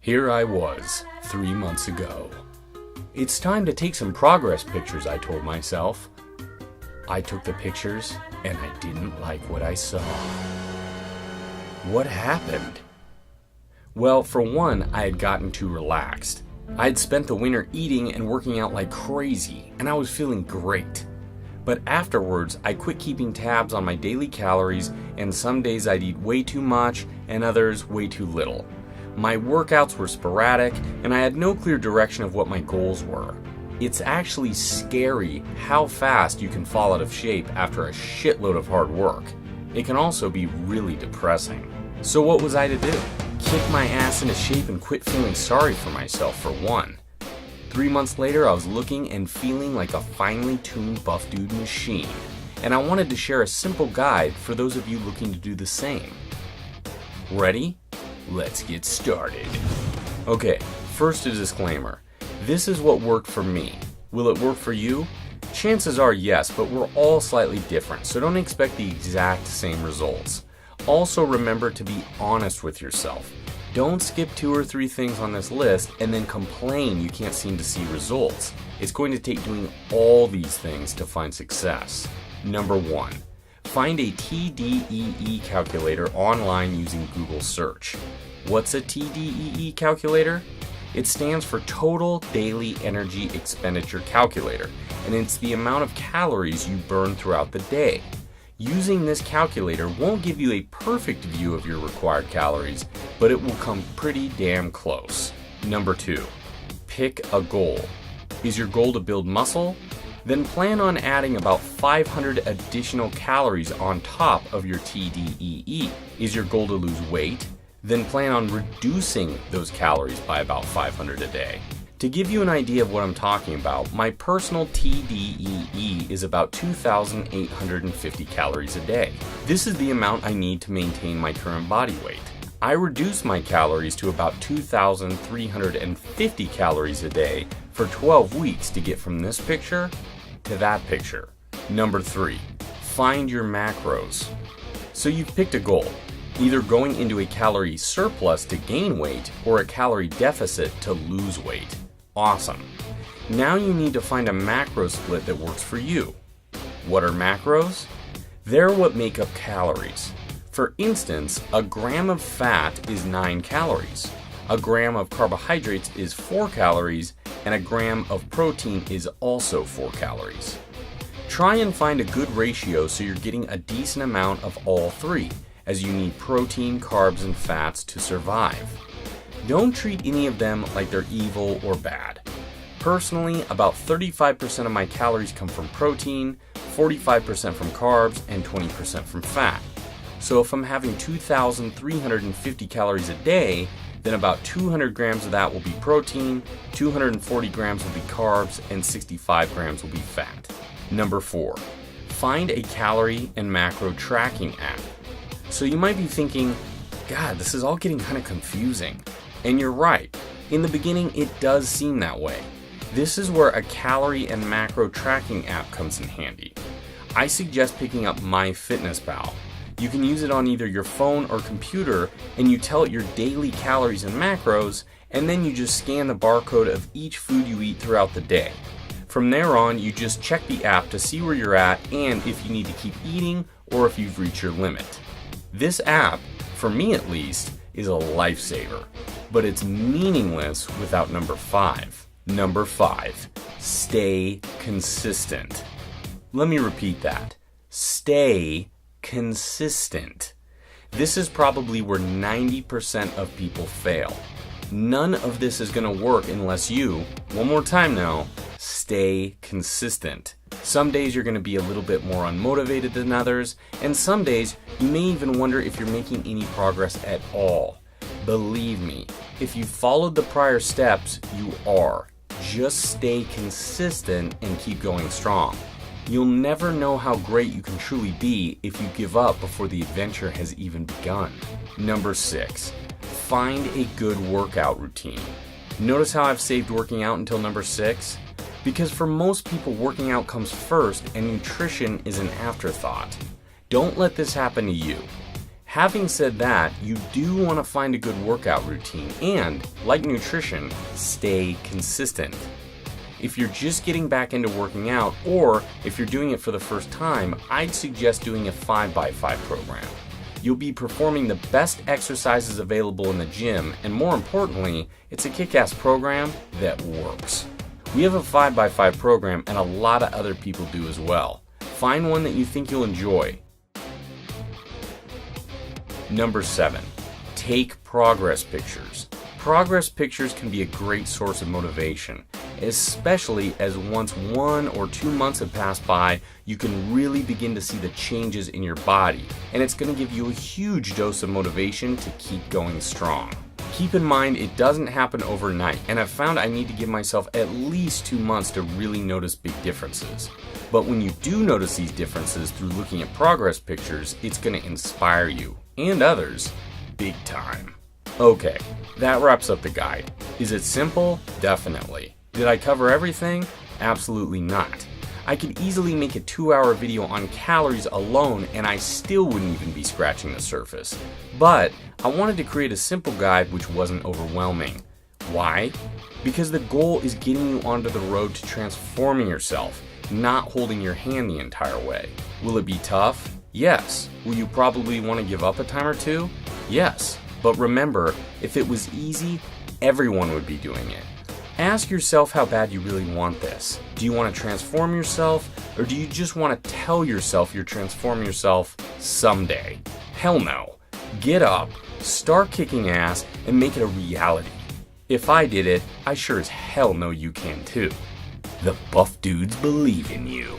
Here I was, 3 months ago. It's time to take some progress pictures, I told myself. I took the pictures, and I didn't like what I saw. What happened? Well, for one, I had gotten too relaxed. I had spent the winter eating and working out like crazy, and I was feeling great. But afterwards, I quit keeping tabs on my daily calories, and some days I'd eat way too much, and others way too little. My workouts were sporadic, and I had no clear direction of what my goals were. It's actually scary how fast you can fall out of shape after a shitload of hard work. It can also be really depressing. So what was I to do? Kick my ass into shape and quit feeling sorry for myself, for one. 3 months later, I was looking and feeling like a finely tuned buff dude machine, and I wanted to share a simple guide for those of you looking to do the same. Ready? Let's get started. Okay, first a disclaimer. This is what worked for me. Will it work for you? Chances are yes, but we're all slightly different, so don't expect the exact same results. Also remember to be honest with yourself. Don't skip 2 or 3 things on this list and then complain you can't seem to see results. It's going to take doing all these things to find success. Number 1. Find a TDEE calculator online using Google search. What's a TDEE calculator? It stands for Total Daily Energy Expenditure Calculator, and it's the amount of calories you burn throughout the day. Using this calculator won't give you a perfect view of your required calories, but it will come pretty damn close. Number 2. Pick a goal. Is your goal to build muscle? Then plan on adding about 500 additional calories on top of your TDEE. Is your goal to lose weight? Then plan on reducing those calories by about 500 a day. To give you an idea of what I'm talking about, my personal TDEE is about 2,850 calories a day. This is the amount I need to maintain my current body weight. I reduce my calories to about 2,350 calories a day for 12 weeks to get from this picture to that picture. Number 3, find your macros. So you've picked a goal, either going into a calorie surplus to gain weight or a calorie deficit to lose weight. Awesome. Now you need to find a macro split that works for you. What are macros? They're what make up calories. For instance, a gram of fat is 9 calories. A gram of carbohydrates is 4 calories, and a gram of protein is also 4 calories. Try and find a good ratio so you're getting a decent amount of all 3, as you need protein, carbs, and fats to survive. Don't treat any of them like they're evil or bad. Personally, about 35% of my calories come from protein, 45% from carbs, and 20% from fat. So if I'm having 2,350 calories a day, then about 200 grams of that will be protein, 240 grams will be carbs, and 65 grams will be fat. Number 4, find a calorie and macro tracking app. So you might be thinking, God, this is all getting kind of confusing. And you're right. In the beginning, it does seem that way. This is where a calorie and macro tracking app comes in handy. I suggest picking up MyFitnessPal. You can use it on either your phone or computer, and you tell it your daily calories and macros, and then you just scan the barcode of each food you eat throughout the day. From there on, you just check the app to see where you're at and if you need to keep eating or if you've reached your limit. This app, for me at least, is a lifesaver, but it's meaningless without number 5. Number 5, stay consistent. Let me repeat that. Stay consistent. This is probably where 90% of people fail. None of this is going to work unless you, one more time now, stay consistent. Some days you're going to be a little bit more unmotivated than others, and some days you may even wonder if you're making any progress at all. Believe me, if you followed the prior steps, you are. Just stay consistent and keep going strong. You'll never know how great you can truly be if you give up before the adventure has even begun. Number 6, find a good workout routine. Notice how I've saved working out until number 6? Because for most people, working out comes first and nutrition is an afterthought. Don't let this happen to you. Having said that, you do want to find a good workout routine and, like nutrition, stay consistent. If you're just getting back into working out, or if you're doing it for the first time, I'd suggest doing a 5x5 program. You'll be performing the best exercises available in the gym, and more importantly, it's a kick-ass program that works. We have a 5x5 program, and a lot of other people do as well. Find one that you think you'll enjoy. Number 7, take progress pictures. Progress pictures can be a great source of motivation, especially as once 1 or 2 months have passed by, you can really begin to see the changes in your body, and it's going to give you a huge dose of motivation to keep going strong. Keep in mind, it doesn't happen overnight, and I've found I need to give myself at least 2 months to really notice big differences. But when you do notice these differences through looking at progress pictures, it's going to inspire you and others big time. Okay, that wraps up the guide. Is it simple? Definitely. Did I cover everything? Absolutely not. I could easily make a 2-hour video on calories alone and I still wouldn't even be scratching the surface. But I wanted to create a simple guide which wasn't overwhelming. Why? Because the goal is getting you onto the road to transforming yourself, not holding your hand the entire way. Will it be tough? Yes. Will you probably want to give up a time or two? Yes. But remember, if it was easy, everyone would be doing it. Ask yourself how bad you really want this. Do you want to transform yourself, or do you just want to tell yourself you'll transform yourself someday? Hell no. Get up, start kicking ass, and make it a reality. If I did it, I sure as hell know you can too. The Buff Dudes believe in you.